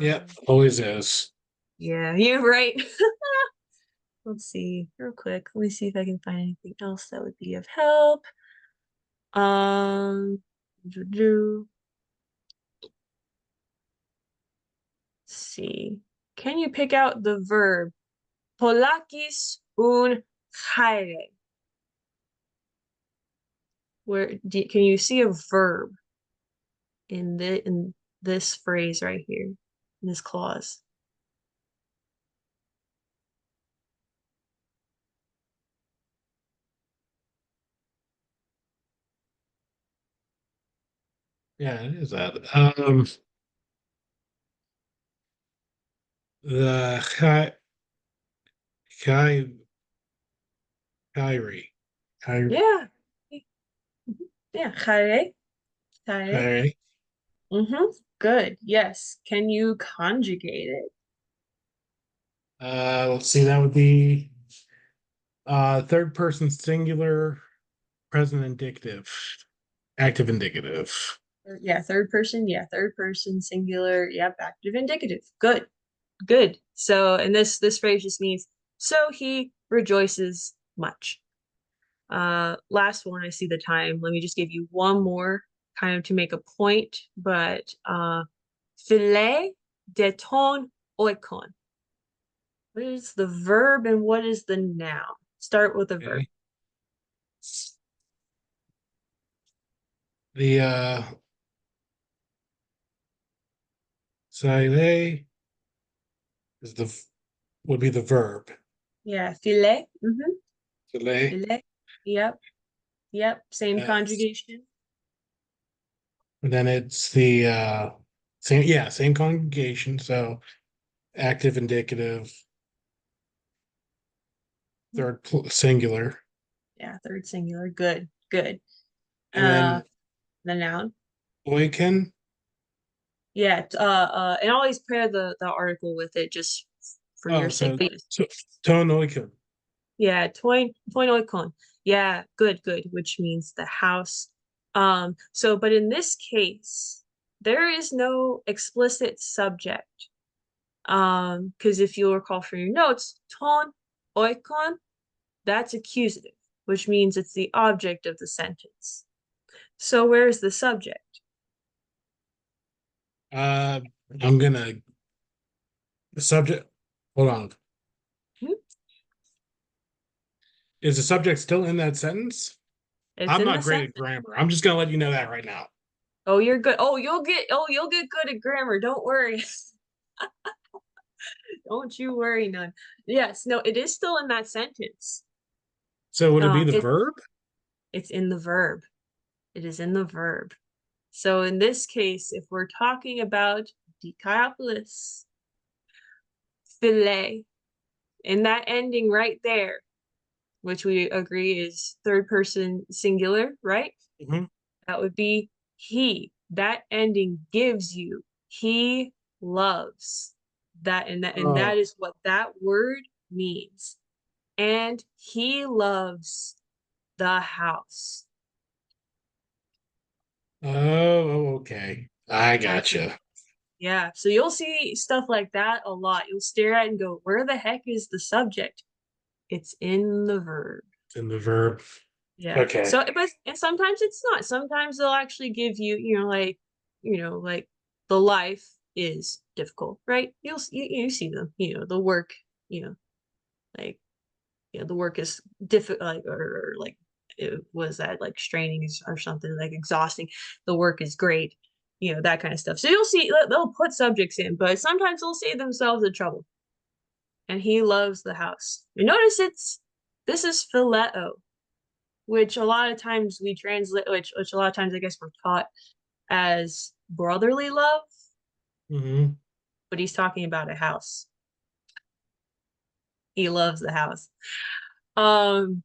Yeah, Um, always is. yeah, you're right. Let's see, real quick. Let me see if I can find anything else that would be of help. Let's see. Can you pick out the verb Polakis un haire? Can you see a verb in this phrase right here, in this clause? Yeah, it is that. The Kai Kyrie. Kyrie. Yeah. Yeah, haire, haire. Kyrie. Mm-hmm. Good. Yes. Can you conjugate it? Let's see, that would be third person singular, present indicative, active indicative. Yeah, third person. Yeah, third person singular. Yep, active indicative. Good. Good. So, and this phrase just means so he rejoices much. Last one, I see the time. Let me just give you one more kind of to make a point, but filet de ton oikon. What is the verb and what is the noun? Start with a verb. Okay. The Sile is would be the verb. Yeah, filet. Mm-hmm. Sile. Filet. Yep. Yep. Same Uh, conjugation. and then it's the same, yeah, same conjugation. So active indicative, singular, Yeah, third singular. Good. Good. and Uh, then the noun. Oiken. Yeah. And always pair the article with it just for Oh, your sake. so But yes. so ton Oiken. Yeah, toin oikon. Yeah, good, good, which means the house. So but in this case, there is no explicit subject. Because if you'll recall from your notes, ton oikon, that's accusative, which means it's the object of the sentence. So where's the subject? Uh, I'm gonna the subject. Hold on. Hmm? Is the subject still in that sentence? It's I'm in not the great at sentence. grammar. I'm just gonna let you know that right now. Oh, you're good. You'll get good at grammar. Don't worry. Don't you worry none. Yes, no, it is still in that sentence. So would it be the It verb? it's in the verb. It is in the verb. So in this case, if we're talking about Dikaiopoulos, filet, in that ending right there, which we agree is third person singular, right? Mhm. That would be he. That ending gives you he loves that Oh, is what that word means. And he loves the house. okay. I That's it. gotcha. Yeah. So you'll see stuff like that a lot. You'll stare at it and go, where the heck is the subject? It's in the verb. It's in the verb. Yeah. Okay. So, but and sometimes it's not. Sometimes they'll actually give you, like the life is difficult, right? You see them, the work, you know, like the work is difficult, like or like it was that like straining or something like exhausting. The work is great. that kind of stuff. So you'll see they'll put subjects in, but sometimes they'll save themselves in trouble. And he loves the house. You notice this is phileo, which a lot of times we translate, which a lot of times I guess we're taught as brotherly love, Hmm. but he's talking about a house. He loves the house. Um,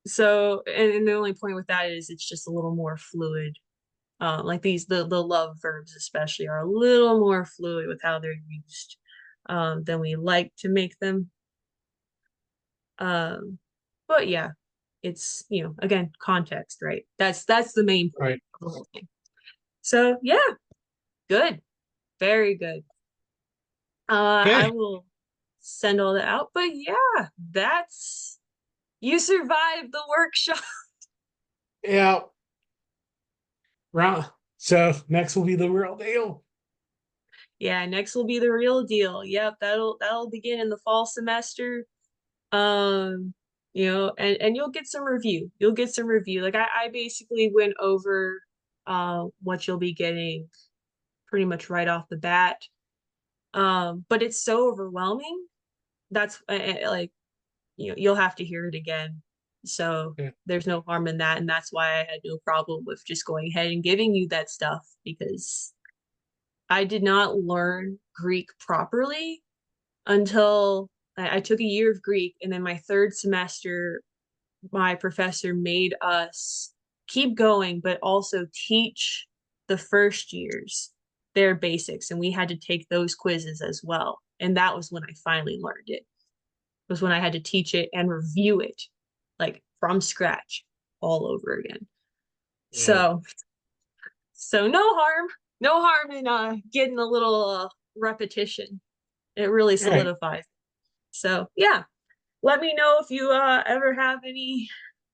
so and the only point with that is it's just a little more fluid. Like the love verbs especially are a little more fluid with how they're used than we like to make them. Um, but yeah, it's again context, right? That's the main point Right. of the whole thing. So yeah, good, very good. I Okay. will send all that out. But yeah, that's you survived the workshop. Yeah. Round. So next will be the real deal. Yeah, next will be the real deal. Yep, that'll begin in the fall semester. Um, and you'll get some review. You'll get some review. Like I basically went over what you'll be getting pretty much right off the bat. But it's so overwhelming. That's like you'll have to hear it again. So Yeah. there's no harm in that, and that's why I had no problem with just going ahead and giving you that stuff because I did not learn Greek properly until I took a year of Greek, and then my third semester, my professor made us keep going, but also teach the first years their basics, and we had to take those quizzes as well. And that was when I finally learned it. Was when I had to teach it and review it, like from scratch, all over again. Yeah. So no harm in getting a little repetition. It really All right. solidifies. So yeah, let me know if you ever have any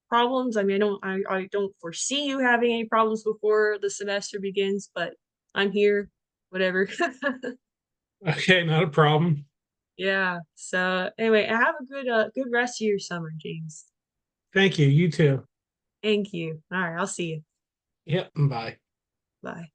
problems. I mean, I don't foresee you having any problems before the semester begins, but I'm here, whatever. Okay. Not a problem. Yeah. So anyway, have a good rest of your summer, James. Thank you. You too. Thank you. All right, I'll see you. Yep. Bye. Bye.